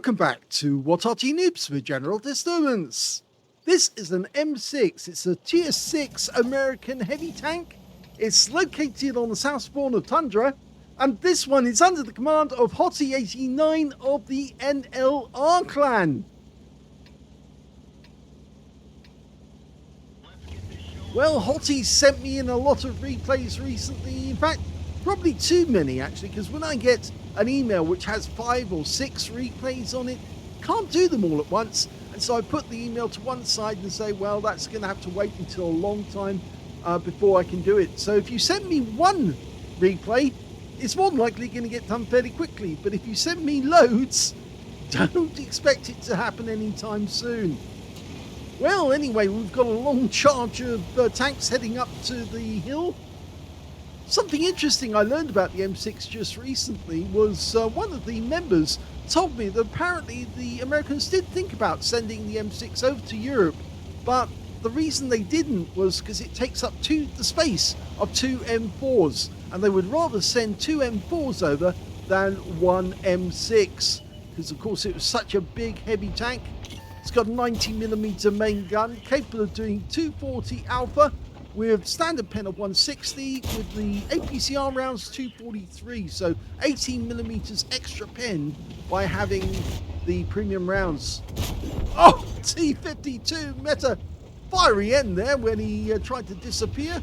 Welcome back to What Arty Noobs for General Disturbance. This is an M6, it's a tier 6 American heavy tank. It's located on the south spawn of Tundra, and this one is under the command of hoti89 of the NLR clan. Well, Hoti sent me in a lot of replays recently, in fact, probably too many actually, because when I get an email which has 5 or 6 replays on it, can't do them all at once, and so I put the email to one side and say, well, that's going to have to wait until a long time before I can do it. So if you send me one replay, it's more than likely going to get done fairly quickly, but if you send me loads, don't expect it to happen anytime soon. Well, anyway, we've got a long charge of tanks heading up to the hill. Something interesting I learned about the M6 just recently was one of the members told me that apparently the Americans did think about sending the M6 over to Europe, but the reason they didn't was because it takes up the space of 2 M4s, and they would rather send 2 M4s over than one M6, because of course it was such a big heavy tank. It's got a 90mm main gun, capable of doing 240 alpha, with standard pen of 160, with the APCR rounds 243, so 18mm extra pen by having the premium rounds. Oh, T52 met a fiery end there when he tried to disappear.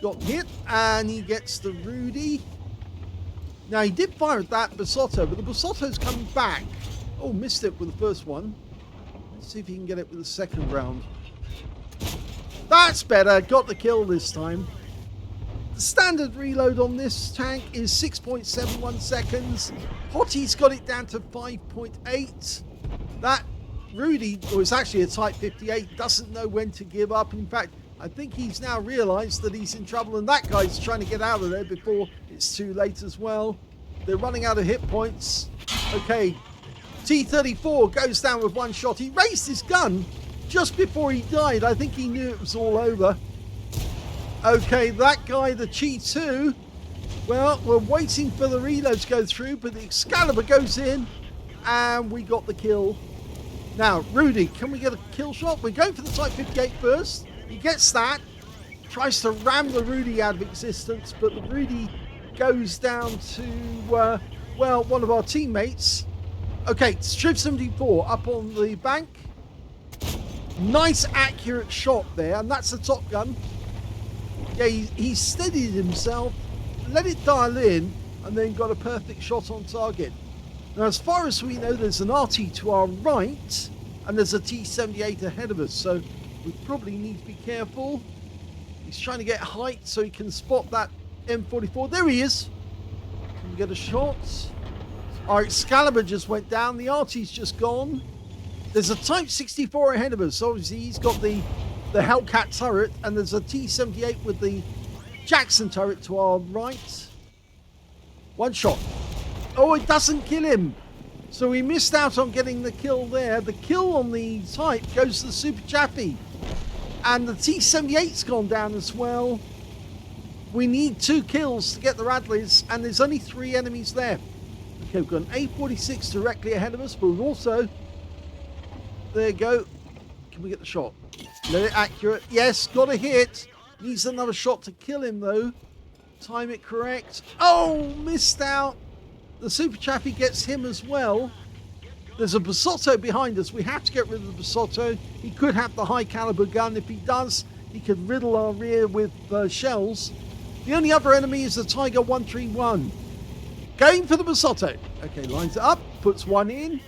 Got hit, and he gets the Rudy. Now, he did fire at that Basotto, but the Basotto's coming back. Oh, missed it with the first one. Let's see if he can get it with the second round. That's better, got the kill this time. The standard reload on this tank is 6.71 seconds. Hoti's got it down to 5.8. That Rudy, or it's actually a Type 58, doesn't know when to give up. In fact, I think he's now realised that he's in trouble, and that guy's trying to get out of there before it's too late as well. They're running out of hit points. Okay, T-34 goes down with one shot. He raised his gun just before he died. I think he knew it was all over. Okay, that guy, the Chi-2, well, we're waiting for the reload to go through, but the Excalibur goes in, and we got the kill. Now, Rudy, can we get a kill shot? We're going for the Type 58 first. He gets that, tries to ram the Rudy out of existence, but the Rudy goes down to, well, one of our teammates. Okay, Strip 74 up on the bank. Nice accurate shot there, and that's the Top Gun. Yeah, he steadied himself, let it dial in, and then got a perfect shot on target. Now, as far as we know, there's an Arty to our right, and there's a T-78 ahead of us, so we probably need to be careful. He's trying to get height so he can spot that M44. There he is. Can we get a shot? Our Excalibur just went down. The Arty's just gone. There's a Type 64 ahead of us. Obviously, he's got the Hellcat turret, and there's a T-78 with the Jackson turret to our right. One shot. Oh, it doesn't kill him. So we missed out on getting the kill there. The kill on the Type goes to the Super Chaffee. And the T-78's gone down as well. We need 2 kills to get the Radleys, and there's only 3 enemies left. Okay, we've got an A46 directly ahead of us, but we've also... There you go. Can we get the shot? Let it accurate. Yes, got a hit. Needs another shot to kill him, though. Time it correct. Oh, missed out. The Super Chaffee gets him as well. There's a Basotto behind us. We have to get rid of the Basotto. He could have the high caliber gun. If he does, he could riddle our rear with shells. The only other enemy is the Tiger 131. Going for the Basotto. Okay, lines it up. Puts one in.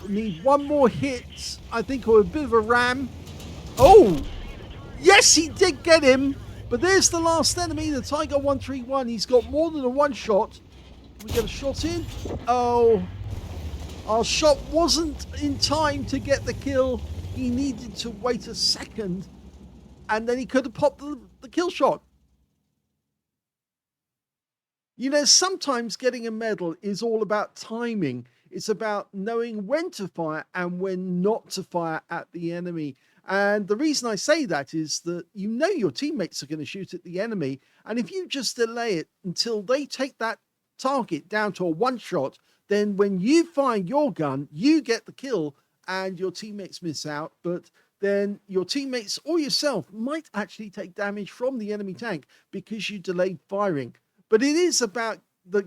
Need one more hit, I think, or a bit of a ram. Oh, yes, he did get him. But there's the last enemy, the Tiger 131. He's got more than a one shot. We get a shot in. Oh, our shot wasn't in time to get the kill. He needed to wait a second, and then he could have popped the kill shot. You know, sometimes getting a medal is all about timing. It's about knowing when to fire and when not to fire at the enemy. And the reason I say that is that you know your teammates are going to shoot at the enemy. And if you just delay it until they take that target down to a one-shot, then when you fire your gun, you get the kill and your teammates miss out, but then your teammates or yourself might actually take damage from the enemy tank because you delayed firing. But it is about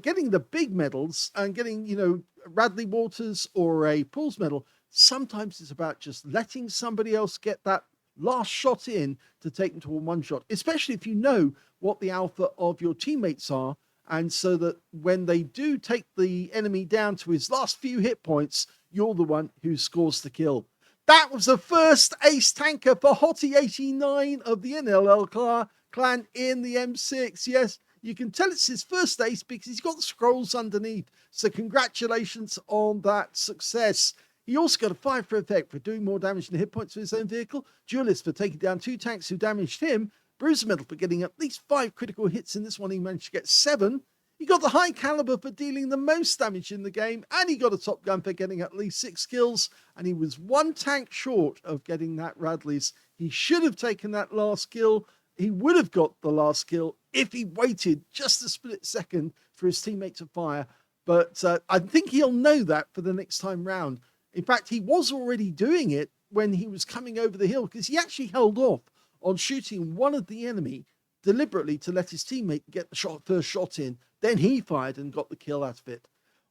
getting the big medals and getting, Radley Waters or a Pools medal. Sometimes it's about just letting somebody else get that last shot in to take them to a one shot, especially if you know what the alpha of your teammates are. And so that when they do take the enemy down to his last few hit points, you're the one who scores the kill. That was the first ace tanker for hoti89 of the NLR clan in the M6. Yes, you can tell it's his first ace because he's got the scrolls underneath. So congratulations on that success. He also got a 5 for effect for doing more damage than hit points to his own vehicle, Duelist for taking down 2 tanks who damaged him, Bruiser medal for getting at least 5 critical hits. In this one, he managed to get 7. He got the high caliber for dealing the most damage in the game, and he got a top gun for getting at least 6 kills, and he was 1 tank short of getting that Radley's. He should have taken that last kill. He would have got the last kill if he waited just a split second for his teammate to fire, but I think he'll know that for the next time round. In fact, he was already doing it when he was coming over the hill, because he actually held off on shooting one of the enemy deliberately to let his teammate get the first shot in. Then he fired and got the kill out of it.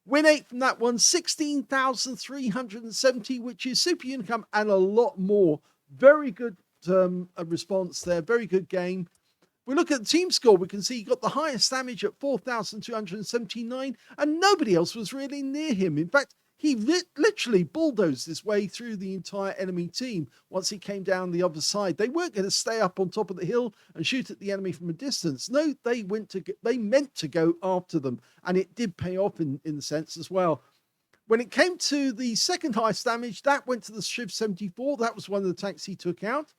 Win 8 from that one, 16,370, which is super income and a lot more. Very good response there. Very good game. We look at the team score, we can see he got the highest damage at 4,279, and nobody else was really near him. In fact, he literally bulldozed his way through the entire enemy team once he came down the other side. They weren't going to stay up on top of the hill and shoot at the enemy from a distance. No, they meant to go after them, and it did pay off in the sense as well. When it came to the second highest damage, that went to the Shiv 74. That was one of the tanks he took out.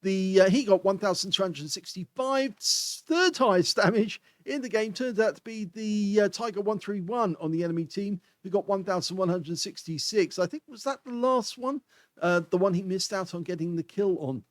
He got 1,265. Third highest damage in the game turned out to be the Tiger 131 on the enemy team, who got 1,166. I think, was that the last one? The one he missed out on getting the kill on.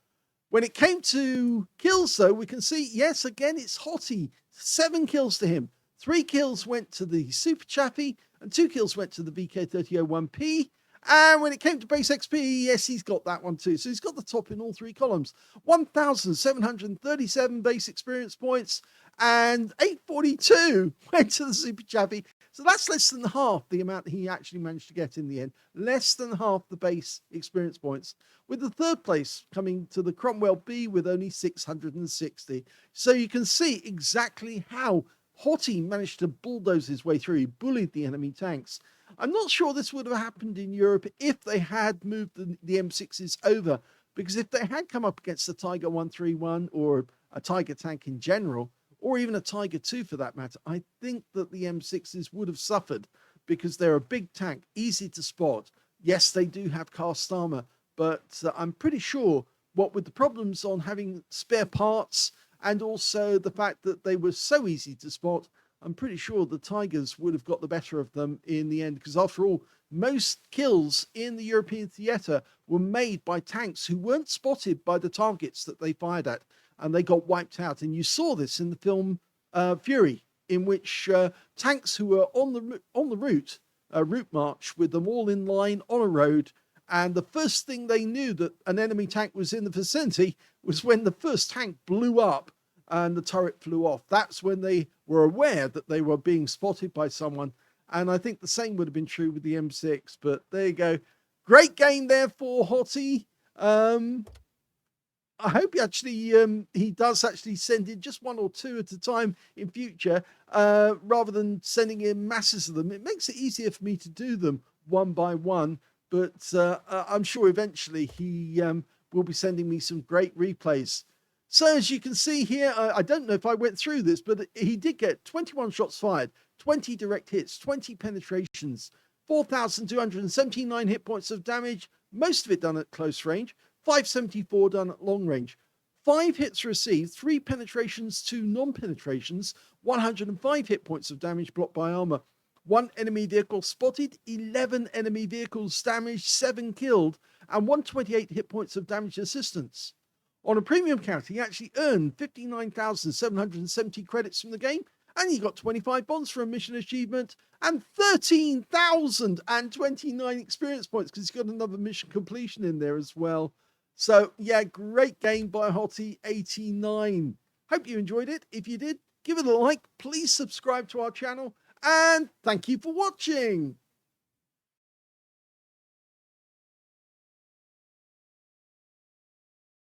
When it came to kills, though, we can see, yes, again, it's Hoti. 7 kills to him. 3 kills went to the Super Chaffee, and 2 kills went to the VK3001P. And when it came to base XP, yes, he's got that one too. So he's got the top in all 3 columns. 1,737 base experience points and 842 went to the Super Chaffee. So that's less than half the amount he actually managed to get in the end. Less than half the base experience points. With the third place coming to the Cromwell B with only 660. So you can see exactly how Hoti managed to bulldoze his way through. He bullied the enemy tanks. I'm not sure this would have happened in Europe if they had moved the M6s over, because if they had come up against the Tiger 131 or a Tiger tank in general, or even a Tiger 2 for that matter, I think that the M6s would have suffered, because they're a big tank, easy to spot. Yes, they do have cast armor, but I'm pretty sure what with the problems on having spare parts and also the fact that they were so easy to spot, I'm pretty sure the Tigers would have got the better of them in the end, because after all, most kills in the European theatre were made by tanks who weren't spotted by the targets that they fired at, and they got wiped out. And you saw this in the film Fury, in which tanks who were on the route march with them all in line on a road, and the first thing they knew that an enemy tank was in the vicinity was when the first tank blew up and the turret flew off. That's when they were aware that they were being spotted by someone. And I think the same would have been true with the M6, but there you go. Great game there for Hoti. I hope he does actually send in just 1 or 2 at a time in future, rather than sending in masses of them. It makes it easier for me to do them one by one, but I'm sure eventually he will be sending me some great replays. So as you can see here, I don't know if I went through this, but he did get 21 shots fired, 20 direct hits, 20 penetrations, 4,279 hit points of damage, most of it done at close range, 574 done at long range, 5 hits received, 3 penetrations, 2 non-penetrations, 105 hit points of damage blocked by armor, 1 enemy vehicle spotted, 11 enemy vehicles damaged, 7 killed, and 128 hit points of damage assistance. On a premium count, he actually earned 59,770 credits from the game and you got 25 bonds for a mission achievement and 13,029 experience points because you've got another mission completion in there as well. So yeah, great game by hoti89. Hope you enjoyed it. If you did, give it a like, please subscribe to our channel, and thank you for watching.